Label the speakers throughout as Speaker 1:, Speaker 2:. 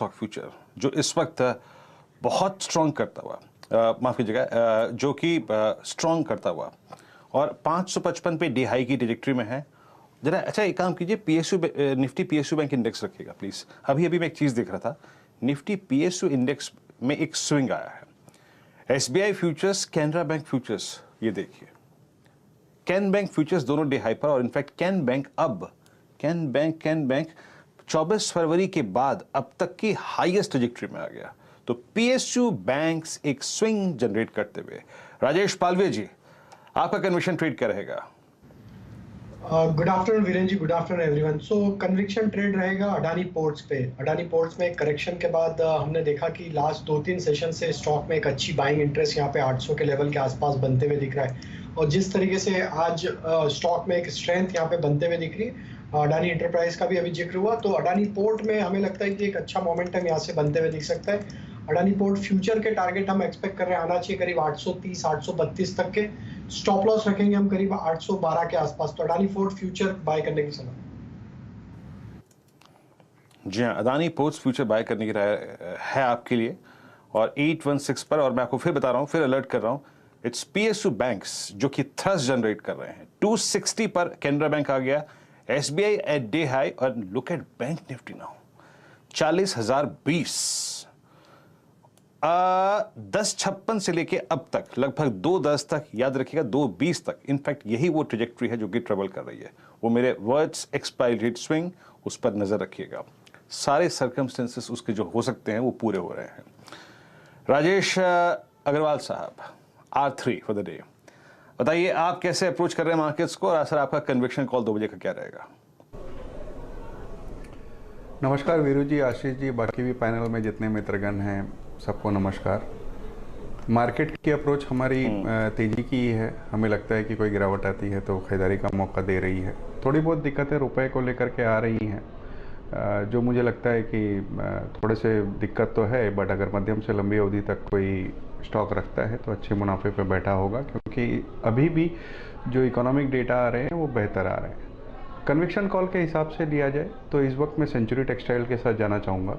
Speaker 1: Stock future जो इस वक्त बहुत स्ट्रॉन्ग करता हुआ, माफ़ कीजिएगा, जो कि स्ट्रॉन्ग करता हुआ और 555 पे डी हाई की डिरेक्टरी में है। जरा अच्छा एक काम कीजिए, PSU Nifty PSU bank index रखिएगा प्लीज़। अभी अभी मैं एक चीज़ देख रहा था, निफ्टी पीएसयू इंडेक्स में एक स्विंग आया है। SBI futures, Canara bank futures, ये देखिए, कैन बैंक फ्यूचर्स दोनों डे हाई पर, और इनफैक्ट कैन बैंक 24 फरवरी के बाद अब तक की हाईएस्ट ट्रैजेक्टरी में आ गया। तो पीएसयू बैंक्स एक स्विंग जनरेट करते हुए, राजेश पालवे जी, आपका कन्विक्शन ट्रेड क्या रहेगा?
Speaker 2: गुड आफ्टरनून वीरेन जी, गुड आफ्टरनून एवरीवन। सो कन्विक्शन ट्रेड रहेगा अडानी पोर्ट्स पे। अडानी पोर्ट्स में करेक्शन के बाद हमने देखा कि लास्ट 2-3 सेशन से स्टॉक में एक अच्छी बाइंग इंटरेस्ट यहाँ पे 800 के लेवल के आसपास बनते हुए दिख रहा है, और जिस तरीके से आज स्टॉक में एक स्ट्रेंथ यहाँ पे बनते हुए दिख रही है। अडानी इंटरप्राइज का भी अभी जिक्र हुआ, तो अडानी पोर्ट में हमें लगता है कि एक अच्छा मोमेंटम यहाँ से बनते हुए दिख सकता है। अडानी पोर्ट फ्यूचर के टारगेट हम एक्सपेक्ट कर रहे हैं आना चाहिए करीब 830 832 तक के। स्टॉप लॉस रखेंगे हम करीब 812 के आसपास। तो अडानी पोर्ट फ्यूचर बाय करने की सलाह।
Speaker 1: जी हाँ, अदानी पोर्ट्स फ्यूचर बाय करने की राय है आपके लिए, और 816 पर, और मैं आपको फिर बता रहा हूँ, फिर अलर्ट कर रहा हूँ, इट्स पीएसयू बैंक्स जो कि थ्रस्ट जनरेट कर रहे हैं। 260 पर कैनरा बैंक आ गया, एसबीआई एट डे हाई, और look at bank Nifty now 40,020। 1056 से लेके अब तक लगभग 210 तक, याद रखिएगा 220 तक। इनफैक्ट यही वो ट्रेजेक्ट्री है जो कि ट्रेवल कर रही है। वो मेरे वर्ड्स एक्सपायरी डेट स्विंग, उस पर नजर रखिएगा। सारे सर्कमस्टेंसेस उसके जो हो सकते हैं वो पूरे हो रहे हैं। राजेश अग्रवाल साहब, R3 फॉर द डे, बताइए आप कैसे अप्रोच कर रहे हैं मार्केट्स को, और सर आपका कन्विक्शन कॉल 2 बजे का क्या रहेगा?
Speaker 3: नमस्कार वीरू जी, आशीष जी, बाकी भी पैनल में जितने मित्रगण हैं सबको नमस्कार। मार्केट की अप्रोच हमारी तेजी की है। हमें लगता है कि कोई गिरावट आती है तो खरीदारी का मौका दे रही है। थोड़ी बहुत दिक्कतें रुपए को लेकर के आ रही हैं, जो मुझे लगता है कि थोड़े से दिक्कत तो है, बट अगर मध्यम से लंबी अवधि तक कोई स्टॉक रखता है तो अच्छे मुनाफे पर बैठा होगा, क्योंकि अभी भी जो इकोनॉमिक डेटा आ रहे हैं वो बेहतर आ रहे हैं। कन्विक्शन कॉल के हिसाब से लिया जाए तो इस वक्त मैं सेंचुरी टेक्सटाइल के साथ जाना चाहूँगा।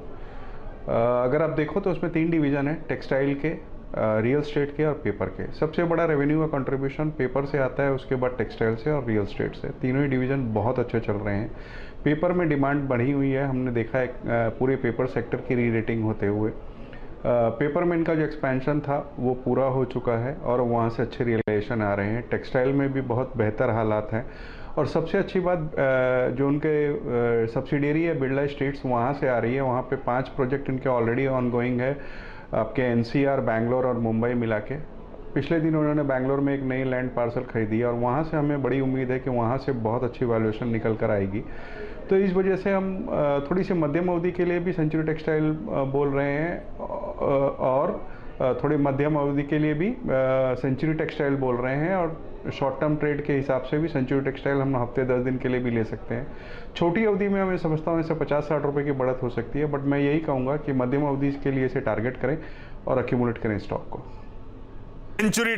Speaker 3: अगर आप देखो तो उसमें 3 डिवीज़न है, टेक्सटाइल के, रियल स्टेट के और पेपर के। सबसे बड़ा रेवेन्यू का कंट्रीब्यूशन पेपर से आता है, उसके बाद टेक्सटाइल से और रियल स्टेट से। तीनों ही डिवीज़न बहुत अच्छे चल रहे हैं। पेपर में डिमांड बढ़ी हुई है, हमने देखा है पूरे पेपर सेक्टर की री रेटिंग होते हुए। पेपर में इनका जो एक्सपेंशन था वो पूरा हो चुका है और वहाँ से अच्छे रियलाइजेशन आ रहे हैं। टेक्सटाइल में भी बहुत बेहतर हालात हैं, और सबसे अच्छी बात जो उनके सब्सिडियरी है बिरला स्टेट्स, वहाँ से आ रही है। वहाँ पे 5 प्रोजेक्ट इनके ऑलरेडी ऑन गोइंग है, आपके एनसीआर, बैंगलोर और मुंबई मिला के। पिछले दिन उन्होंने बैंगलोर में एक नई लैंड पार्सल खरीदी है, और वहाँ से हमें बड़ी उम्मीद है कि वहाँ से बहुत अच्छी वैल्यूएशन निकल कर आएगी। तो इस वजह से हम थोड़ी सी मध्यम अवधि के लिए भी सेंचुरी टेक्सटाइल बोल रहे हैं, और थोड़ी मध्यम अवधि के लिए भी सेंचुरी टेक्सटाइल बोल रहे हैं, और शॉर्ट टर्म ट्रेड के हिसाब से भी सेंचुरी टेक्सटाइल हम हफ्ते 10 दिन के लिए भी ले सकते हैं। छोटी अवधि में हमें समझता हूँ इससे 50-60 रुपये की बढ़त हो सकती है, बट मैं यही कहूँगा कि मध्यम अवधि के लिए इसे टारगेट करें और अक्यूमुलेट करें स्टॉक को।
Speaker 4: सेंचुरी